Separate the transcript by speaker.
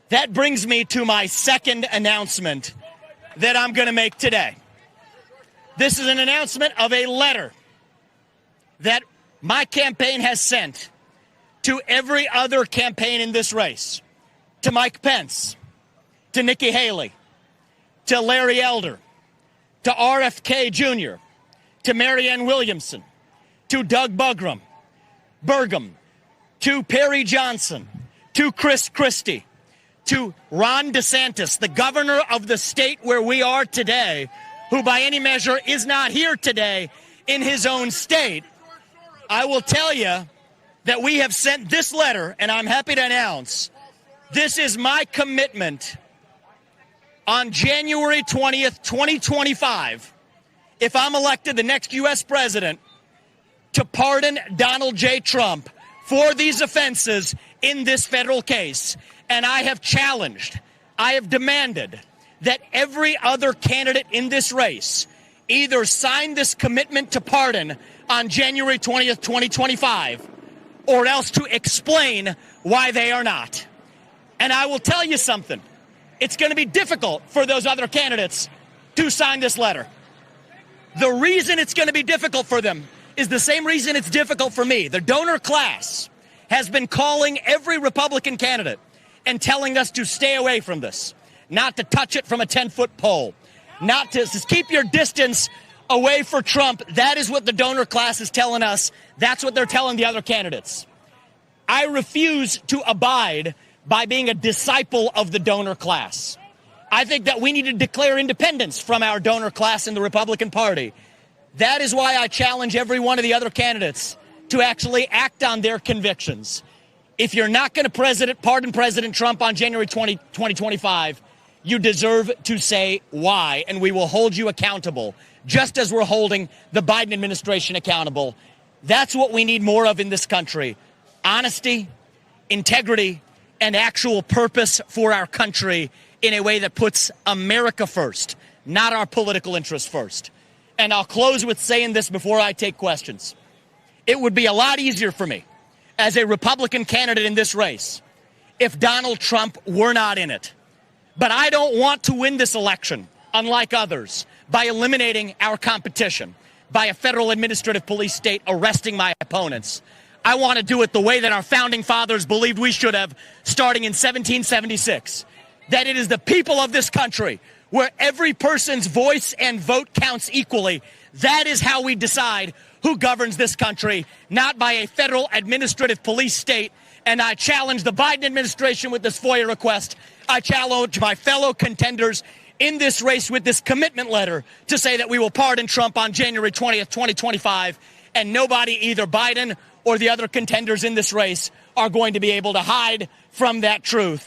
Speaker 1: That brings me to my second announcement that I'm going to make today. This is an announcement of a letter that my campaign has sent to every other campaign in this race, to Mike Pence, to Nikki Haley, to Larry Elder, to RFK Jr., to Marianne Williamson, to Doug Burgum, to Perry Johnson, to Chris Christie, to Ron DeSantis, the governor of the state where we are today, who by any measure is not here today in his own state. I will tell you that we have sent this letter, and I'm happy to announce this is my commitment on January 20th, 2025, if I'm elected the next U.S. president, to pardon Donald J. Trump for these offenses in this federal case. And I have challenged, I have demanded that every other candidate in this race either sign this commitment to pardon on January 20th, 2025, or else to explain why they are not. And I will tell you something. It's going to be difficult for those other candidates to sign this letter. The reason it's going to be difficult for them is the same reason it's difficult for me. The donor class has been calling every Republican candidate and telling us to stay away from this, not to touch it from a 10-foot pole, not to just keep your distance away for Trump. That is what the donor class is telling us. That's what they're telling the other candidates. I refuse to abide by being a disciple of the donor class. I think that we need to declare independence from our donor class in the Republican Party. That is why I challenge every one of the other candidates to actually act on their convictions. If you're not going to pardon President Trump on January 2025, you deserve to say why, and we will hold you accountable, just as we're holding the Biden administration accountable. That's what we need more of in this country: honesty, integrity, and actual purpose for our country in a way that puts America first, not our political interests first. And I'll close with saying this before I take questions. It would be a lot easier for me as a Republican candidate in this race if Donald Trump were not in it. But I don't want to win this election, unlike others, by eliminating our competition, by a federal administrative police state arresting my opponents. I want to do it the way that our founding fathers believed we should have, starting in 1776. That it is the people of this country, where every person's voice and vote counts equally. That is how we decide who governs this country, not by a federal administrative police state. And I challenge the Biden administration with this FOIA request. I challenge my fellow contenders in this race with this commitment letter to say that we will pardon Trump on January 20th, 2025, and nobody, either Biden or the other contenders in this race, are going to be able to hide from that truth.